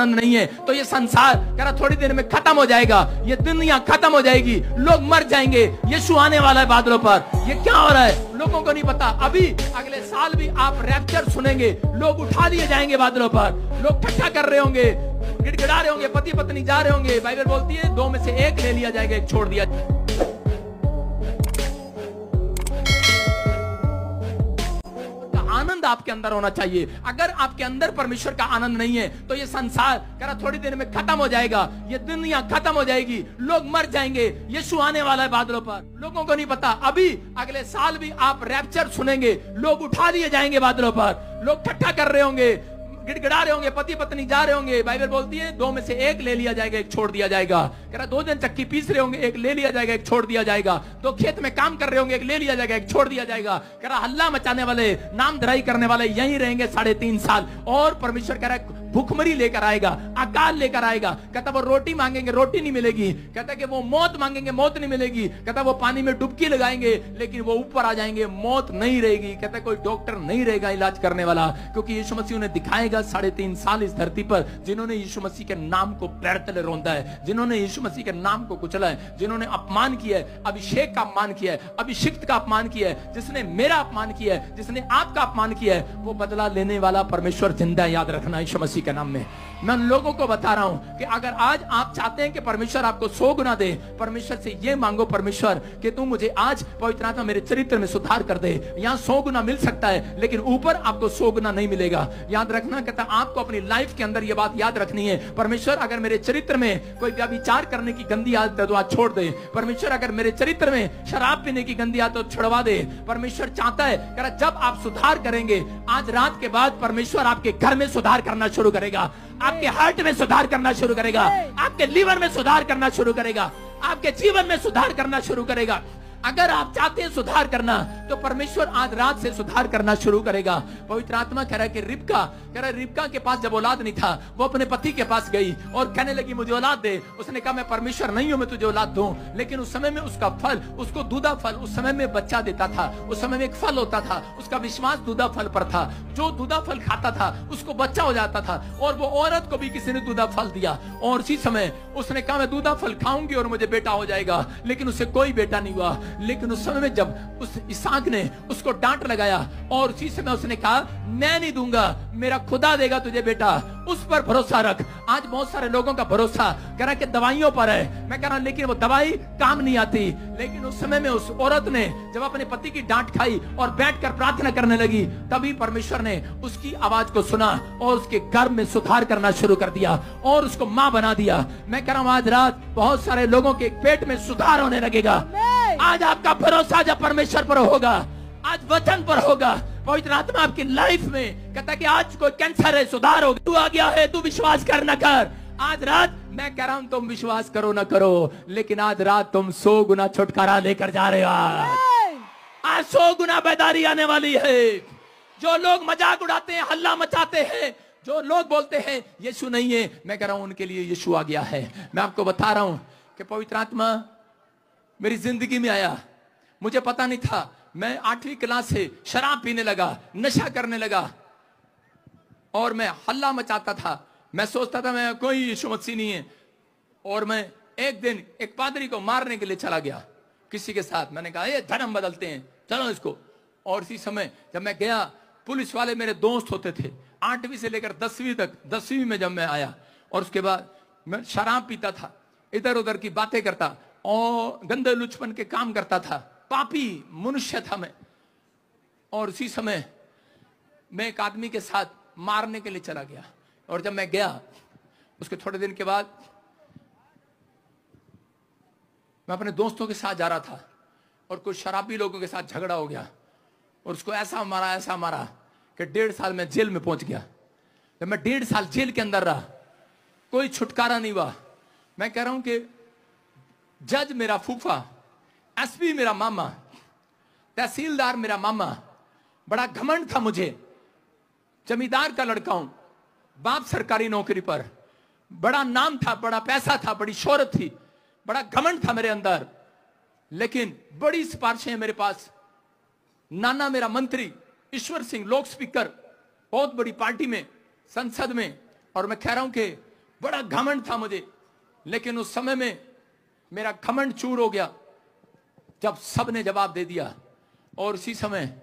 नहीं है तो ये संसार कह रहा थोड़ी देर में खत्म हो जाएगा, ये दुनिया खत्म हो जाएगी, लोग मर जाएंगे, यीशु आने वाला है बादलों पर। ये क्या हो रहा है लोगों को नहीं पता। अभी अगले साल भी आप रैप्चर सुनेंगे, लोग उठा लिए जाएंगे बादलों पर, लोग ठट्ठा कर रहे होंगे, गिड़गिड़ा रहे होंगे, पति पत्नी जा रहे होंगे। बाइबल बोलती है दो में से एक ले लिया जाएगा, एक छोड़ दिया जाएगा। आनंद आपके अंदर होना चाहिए। अगर आपके अंदर परमेश्वर का आनंद नहीं है तो ये संसार कह रहा थोड़ी देर में खत्म हो जाएगा, ये दुनिया खत्म हो जाएगी, लोग मर जाएंगे, यीशु आने वाला है बादलों पर। लोगों को नहीं पता। अभी अगले साल भी आप रैप्चर सुनेंगे, लोग उठा लिए जाएंगे बादलों पर, लोग ठट्ठा कर रहे होंगे, गिड़गिड़ा रहे होंगे, पति पत्नी जा रहे होंगे। बाइबल बोलती है दो में से एक ले लिया जाएगा, एक छोड़ दिया जाएगा। कह रहा दो जन चक्की पीस रहे होंगे, एक ले लिया जाएगा, एक छोड़ दिया जाएगा। दो खेत में काम कर रहे होंगे, एक ले लिया जाएगा, एक छोड़ दिया जाएगा। कह रहा हल्ला मचाने वाले, नाम धराई करने वाले यहीं रहेंगे 3.5 साल। और परमेश्वर कह रहा है भूखमरी लेकर आएगा, अकाल लेकर आएगा। कहता वो रोटी मांगेंगे, रोटी नहीं मिलेगी। कहता कि वो मौत मांगेंगे, मौत नहीं मिलेगी। कहता वो पानी में डुबकी लगाएंगे लेकिन वो ऊपर आ जाएंगे, मौत नहीं रहेगी। कहता कोई डॉक्टर नहीं रहेगा इलाज करने वाला, क्योंकि यीशु मसीह उन्हें दिखाएगा 3.5 साल इस धरती पर जिन्होंने यीशु मसीह के नाम को पैर तले रौंदा है, जिन्होंने यीशु मसीह के नाम को कुचला है, जिन्होंने अपमान किया है, अभिषेक का अपमान किया है, अभिषिक्त का अपमान किया है, जिसने मेरा अपमान किया है, जिसने आपका अपमान किया है, वो बदला लेने वाला परमेश्वर जिंदा है। याद रखना यीशु मसीह के नाम में। मैं उन लोगों को बता रहा हूं कि अगर आज आप चाहते हैं कि परमेश्वर आपको 100 गुना दे, परमेश्वर से ये मांगो, परमेश्वर कि तू मुझे आज पवित्र आत्मा मेरे चरित्र में सुधार कर दे। यहां 100 गुना मिल सकता है लेकिन ऊपर आपको 100 गुना नहीं मिलेगा। याद रखना, कहता आपको अपनी लाइफ के अंदर ये बात याद रखनी है। परमेश्वर अगर मेरे चरित्र में कोई व्यभिचार करने की गंदी आदत है तो आज छोड़ दे। परमेश्वर अगर मेरे चरित्र में शराब पीने की गंदी आदत तो छुड़वा दे। परमेश्वर चाहता है कह जब आप सुधार करेंगे, आज रात के बाद परमेश्वर आपके घर में सुधार करना शुरू करेगा, आपके हार्ट में सुधार करना शुरू करेगा, आपके लीवर में सुधार करना शुरू करेगा, आपके जीवन में सुधार करना शुरू करेगा। अगर आप चाहते हैं सुधार करना तो परमेश्वर आज रात से सुधार करना शुरू करेगा। पवित्र आत्मा कह रहा है कि रिबका के पास जब औलाद नहीं था, वो अपने पति के पास गई और कहने लगी मुझे औलाद दे। उसने कहा मैं परमेश्वर नहीं हूं मैं तुझे औलाद दूं। लेकिन उस समय में उसका फल, उसको दूधा फल उस समय में बच्चा देता था। उस समय में एक फल होता था, उसका विश्वास दूधा फल पर था। जो दूधा फल खाता था उसको बच्चा हो जाता था। और वो औरत को भी किसी ने दूधा फल दिया और उसी समय उसने कहा मैं दूधा फल खाऊंगी और मुझे बेटा हो जाएगा। लेकिन उसे कोई बेटा नहीं हुआ। लेकिन उस समय में जब उस इसहाक ने उसको डांट लगाया और उसी समय उसने कहा मैं नहीं दूंगा, मेरा खुदा देगा तुझे बेटा, उस पर भरोसा रख। आज बहुत सारे लोगों का भरोसा कह रहा है कि दवाइयों पर है। मैं कह रहा लेकिन वो दवाई काम नहीं आती। लेकिन उस समय में उस औरत ने जब अपने पति की डांट खाई और बैठकर प्रार्थना करने लगी, तभी परमेश्वर ने उसकी आवाज को सुना और उसके गर्भ में सुधार करना शुरू कर दिया और उसको मां बना दिया। मैं कह रहा हूं आज रात बहुत सारे लोगों के पेट में सुधार होने लगेगा। आज आपका भरोसा जब परमेश्वर पर होगा, आज वचन पर होगा, पवित्र आत्मा आपकी लाइफ में कहता है कि आज कोई कैंसर है सुधार होगा, तू आ गया है, तू विश्वास कर न कर। आज रात मैं कह रहा हूं तुम विश्वास करो ना करो, लेकिन आज रात तुम 100 गुना छुटकारा लेकर जा रहे हो। आज 100 गुना बेदारी आने वाली है। जो लोग मजाक उड़ाते हैं, हल्ला मचाते हैं, जो लोग बोलते हैं यीशु नहीं है, मैं कह रहा हूं उनके लिए यीशु आ गया है। मैं आपको बता रहा हूं कि पवित्र आत्मा मेरी जिंदगी में आया, मुझे पता नहीं था। मैं 8वीं क्लास से शराब पीने लगा, नशा करने लगा और मैं हल्ला मचाता था। मैं सोचता था मैं कोई यीशु मसीह नहीं है। और मैं एक दिन एक पादरी को मारने के लिए चला गया किसी के साथ। मैंने कहा ये धर्म बदलते हैं, चलो इसको। और इसी समय जब मैं गया, पुलिस वाले मेरे दोस्त होते थे 8वीं से लेकर 10वीं तक। 10वीं में जब मैं आया और उसके बाद मैं शराब पीता था, इधर उधर की बातें करता और गंदे लुचपन के काम करता था, पापी मनुष्य था मैं। और उसी समय मैं एक आदमी के साथ मारने के लिए चला गया। और जब मैं गया उसके थोड़े दिन के बाद मैं अपने दोस्तों के साथ जा रहा था और कुछ शराबी लोगों के साथ झगड़ा हो गया और उसको ऐसा मारा कि 1.5 साल में जेल में पहुंच गया। जब मैं 1.5 साल जेल के अंदर रहा, कोई छुटकारा नहीं हुआ। मैं कह रहा हूं कि जज मेरा फूफा, एसपी मेरा मामा, तहसीलदार मेरा मामा, बड़ा घमंड था मुझे। जमींदार का लड़का हूं, बाप सरकारी नौकरी पर, बड़ा नाम था, बड़ा पैसा था, बड़ी शोहरत थी, बड़ा घमंड था मेरे अंदर। लेकिन बड़ी सिफारिशें मेरे पास। नाना मेरा मंत्री, ईश्वर सिंह लोक स्पीकर, बहुत बड़ी पार्टी में, संसद में। और मैं कह रहा हूं कि बड़ा घमंड था मुझे, लेकिन उस समय में मेरा घमंड चूर हो गया जब सबने जवाब दे दिया। और उसी समय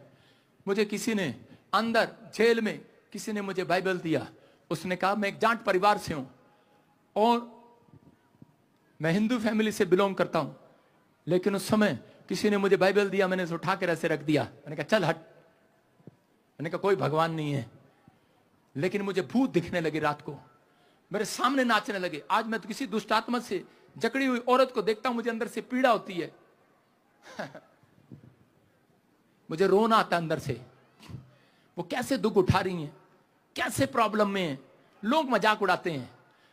मुझे किसी ने अंदर जेल में किसी ने मुझे बाइबल दिया। उसने कहा मैं एक जाट परिवार से हूं और मैं हिंदू फैमिली से बिलोंग करता हूं, लेकिन उस समय किसी ने मुझे बाइबल दिया, मैंने उसे उठा कर ऐसे रख दिया। मैंने कहा चल हट। मैंने कहा कोई भगवान नहीं है। लेकिन मुझे भूत दिखने लगे, रात को मेरे सामने नाचने लगे। आज मैं तो किसी दुष्ट आत्मा से जकड़ी हुई औरत को देखता हूं, मुझे अंदर से पीड़ा होती है। मुझे रोना आता अंदर से। वो कैसे दुख उठा रही हैं, कैसे प्रॉब्लम में हैं। लोग मजाक उड़ाते हैं,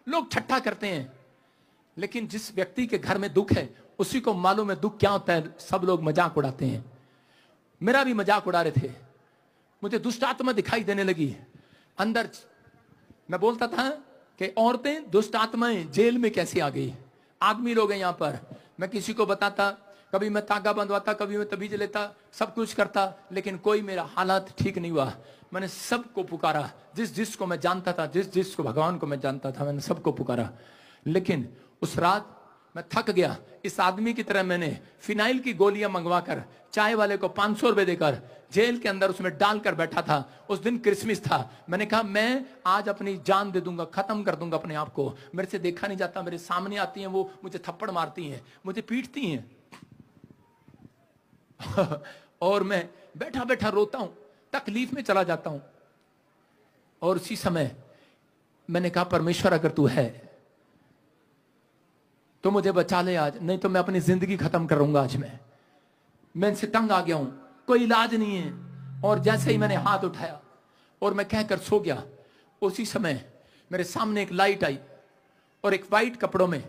लोग ठट्ठा करते हैं, लेकिन जिस व्यक्ति के घर में दुख है उसी को मालूम है दुख क्या होता है। सब लोग मजाक उड़ाते हैं, मेरा भी मजाक उड़ा रहे थे। मुझे दुष्ट आत्मा दिखाई देने लगी अंदर। मैं बोलता था कि औरतें दुष्ट आत्माएं जेल में कैसे आ गई, आदमी लोग हैं यहां पर। मैं किसी को बताता, कभी मैं तागा बंधवाता, कभी मैं तबीज लेता, सब कुछ करता, लेकिन कोई मेरा हालात ठीक नहीं हुआ। मैंने सबको पुकारा, जिस जिसको मैं जानता था, जिस जिसको भगवान को मैं जानता था, मैंने सबको पुकारा। लेकिन उस रात मैं थक गया। इस आदमी की तरह मैंने फिनाइल की गोलियां मंगवाकर चाय वाले को 500 रुपए देकर जेल के अंदर उसमें डालकर बैठा था। उस दिन क्रिसमस था। मैंने कहा मैं आज अपनी जान दे दूंगा, खत्म कर दूंगा अपने आप को। मेरे से देखा नहीं जाता, मेरे सामने आती हैं वो, मुझे थप्पड़ मारती हैं, मुझे पीटती हैं। और मैं बैठा बैठा रोता हूं, तकलीफ में चला जाता हूं। और उसी समय मैंने कहा परमेश्वर अगर तू है तो मुझे बचा ले आज, नहीं तो मैं अपनी जिंदगी खत्म करूंगा आज। मैं इनसे तंग आ गया हूं, कोई इलाज नहीं है। और जैसे ही मैंने हाथ उठाया और मैं कहकर सो गया, उसी समय मेरे सामने एक लाइट आई और एक वाइट कपड़ों में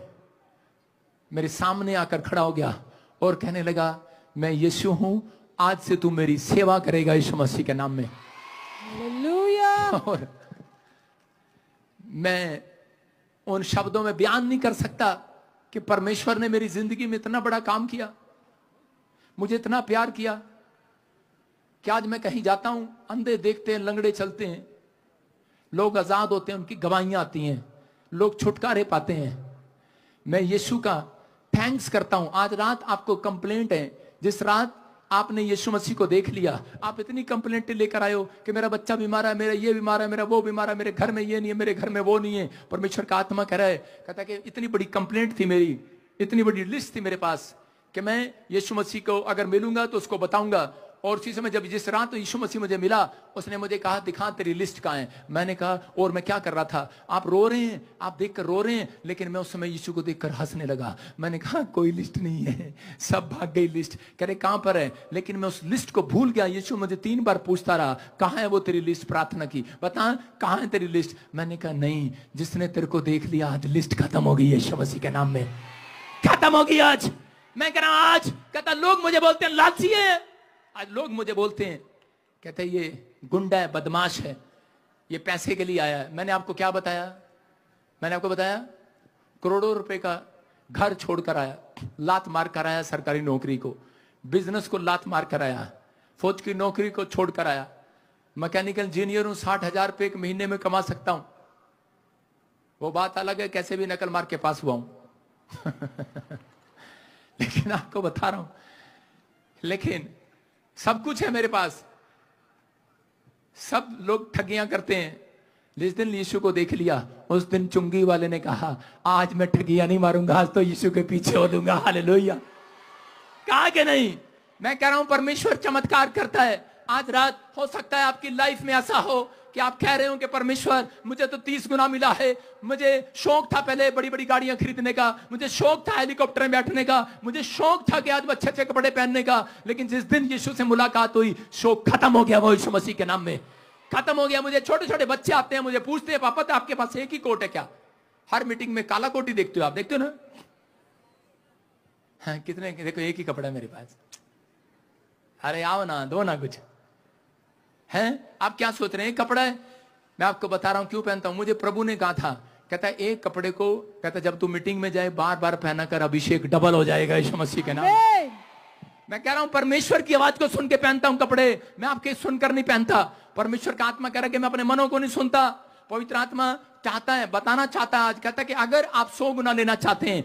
मेरे सामने आकर खड़ा हो गया और कहने लगा मैं यीशु हूं, आज से तू मेरी सेवा करेगा यीशु मसीह के नाम में। हालेलुया। और मैं उन शब्दों में बयान नहीं कर सकता कि परमेश्वर ने मेरी जिंदगी में इतना बड़ा काम किया, मुझे इतना प्यार किया कि आज मैं कहीं जाता हूं, अंधे देखते हैं, लंगड़े चलते हैं, लोग आजाद होते हैं, उनकी गवाहियां आती हैं, लोग छुटकारे पाते हैं। मैं यीशु का थैंक्स करता हूं। आज रात आपको कंप्लेंट है, जिस रात आपने यीशु मसीह को देख लिया, आप इतनी कंप्लेंट लेकर आए हो कि मेरा बच्चा बीमार है, मेरा ये बीमार है, मेरा वो बीमार है, मेरे घर में ये नहीं है, मेरे घर में वो नहीं है। परमेश्वर का आत्मा कह रहा है, कहता है कि इतनी बड़ी कंप्लेंट थी मेरी, इतनी बड़ी लिस्ट थी मेरे पास कि मैं यीशु मसीह को अगर मिलूंगा तो उसको बताऊंगा। और उसी समय जब जिस रात तो यीशु मसीह मुझे मिला, उसने मुझे कहा दिखा तेरी लिस्ट कहाँ है। मैंने कहा और मैं क्या कर रहा था, आप रो रहे हैं, आप देखकर रो रहे हैं, लेकिन मैं उस समय यीशु को देखकर हंसने लगा। मैंने कहा कोई लिस्ट नहीं है, सब भाग गई लिस्ट। कह रहे कहां पर है, लेकिन मैं उस लिस्ट को भूल गया। यीशु मुझे 3 बार पूछता रहा कहां है वो तेरी लिस्ट, प्रार्थना की बता कहां है तेरी लिस्ट। मैंने कहा नहीं, जिसने तेरे को देख लिया आज लिस्ट खत्म हो गई यीशु मसीह के नाम में, खत्म हो गई आज। मैं कह रहा आज, कहता लोग मुझे बोलते हैं लालची है, आज लोग मुझे बोलते हैं, कहते हैं ये गुंडा है, बदमाश है, ये पैसे के लिए आया है। मैंने आपको क्या बताया, मैंने आपको बताया करोड़ों रुपए का घर छोड़कर आया, लात मार कर आया, सरकारी नौकरी को, बिजनेस को लात मार कर आया, फौज की नौकरी को छोड़कर आया, मैकेनिकल इंजीनियर हूं, 60,000 रुपए एक महीने में कमा सकता हूं। वो बात अलग है कैसे भी नकल मार के पास हुआ हूं। लेकिन आपको बता रहा हूं, लेकिन सब कुछ है मेरे पास। सब लोग ठगियां करते हैं। जिस दिन यीशु को देख लिया, उस दिन चुंगी वाले ने कहा आज मैं ठगियां नहीं मारूंगा, आज तो यीशु के पीछे हो लूंगा। हालेलुया। कहा कि नहीं, मैं कह रहा हूं परमेश्वर चमत्कार करता है। आज रात हो सकता है आपकी लाइफ में ऐसा हो कि आप कह रहे हो कि परमेश्वर मुझे तो 30 गुना मिला है, मुझे शौक था पहले बड़ी बड़ी गाड़ियां खरीदने का, मुझे शौक था हेलीकॉप्टर में बैठने का, मुझे शौक था कि आज अच्छे अच्छे कपड़े पहनने का, लेकिन जिस दिन यीशु से मुलाकात हुई शौक खत्म हो गया। वो यीशु मसीह के नाम में खत्म हो गया। मुझे छोटे छोटे बच्चे आते हैं, मुझे पूछते हैं पापा तो आपके पास एक ही कोट है क्या? हर मीटिंग में काला कोट ही देखते हो आप, देखते हो ना? हाँ, कितने देखो एक ही कपड़ा है मेरे पास। अरे आओ ना, दो ना कुछ हैं। आप क्या सोच रहे हैं कपड़ा है? मैं आपको बता रहा हूं क्यों पहनता हूं। मुझे प्रभु ने कहा था, कहता है एक कपड़े को, कहता जब तू मीटिंग में जाए बार बार पहना कर, अभिषेक डबल हो जाएगा यीशु मसीह के नाम। मैं कह रहा हूं परमेश्वर की आवाज को सुन के पहनता हूं कपड़े, मैं आपके सुनकर नहीं पहनता। परमेश्वर का आत्मा कह रहा है कि मैं अपने मनों को नहीं सुनता। पवित्र आत्मा चाहता है, बताना चाहता है आज, कहता है कि अगर आप 100 गुना लेना चाहते हैं